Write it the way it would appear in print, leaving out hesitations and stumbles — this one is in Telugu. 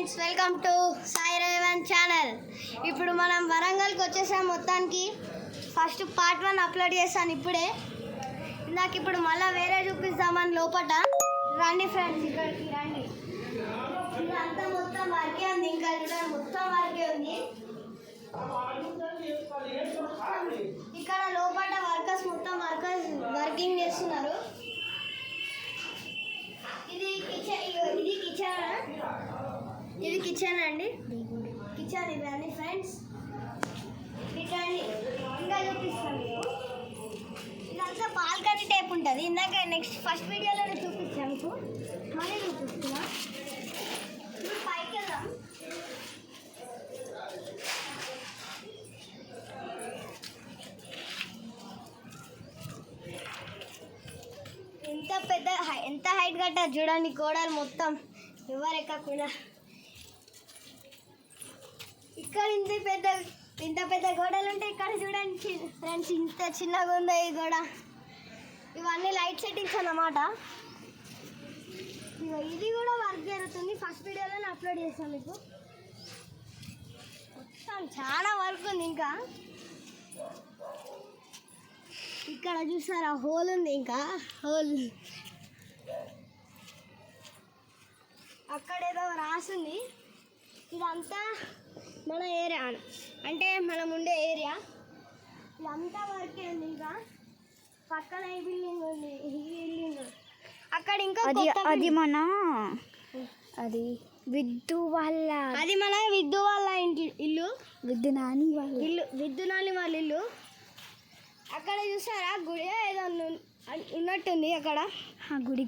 Friends, welcome to Sai Revanth channel. ఇప్పుడు మనం వరంగల్కి వచ్చేసాం. మొత్తానికి ఫస్ట్ పార్ట్ 1 అప్లోడ్ చేశాను ఇప్పుడే. ఇప్పుడు మళ్ళీ వేరే చూపిస్తామని లోపట. రండి ఫ్రెండ్స్, ఇక్కడికి రండి. ఇదంతా మొత్తం వర్కే ఉంది, ఇంకా చూడండి మొత్తం వర్కే ఉంది. ఇక్కడ లోపల వర్కర్స్ మొత్తం వర్కింగ్ చేస్తున్నారు. ఇది కిచెన్ అండి, కిచెన్ ఇవన్నీ ఫ్రెండ్స్. ఇటండి ఇంకా చూపిస్తాను మీకు. ఇదంతా బాల్కనీ టైప్ ఉంటుంది. ఇందాక నెక్స్ట్ ఫస్ట్ వీడియోలో చూపించాను మీకు, మళ్ళీ చూపిస్తున్నా. ఇప్పుడు పైకి వెళ్దాం. ఎంత హైట్ కట్టారు చూడండి, గోడలు మొత్తం ఎవరు ఎక్కకుండా. ఇక్కడ ఇంత పెద్ద గోడలు ఉంటాయి. ఇక్కడ చూడండి ఫ్రెండ్స్, ఇంత చిన్నగా ఉందో ఈ గోడ. ఇవన్నీ లైట్ సెట్టింగ్స్ అన్నమాట. ఇది కూడా వర్క్ జరుగుతుంది. ఫస్ట్ వీడియోలో అప్లోడ్ చేస్తాను మీకు. మొత్తం చాలా వర్క్ ఉంది. ఇంకా ఇక్కడ చూసారా హోల్ ఉంది, ఇంకా హోల్. అక్కడేదో రాసింది. ఇదంతా మన ఏరియా, అంటే మనం ఉండే ఏరియా. ఇదంతా వర్కే ఉంది. ఇంకా పక్కన ఈ బిల్డింగ్ ఉంది, ఈ బిల్డింగ్. అక్కడ ఇంకా అది మన విద్దు వాళ్ళ ఇల్లు, విద్దు నాని వాళ్ళ ఇల్లు. అక్కడ చూసారా గుడి ఏదో ఉన్నట్టుంది. అక్కడ గుడి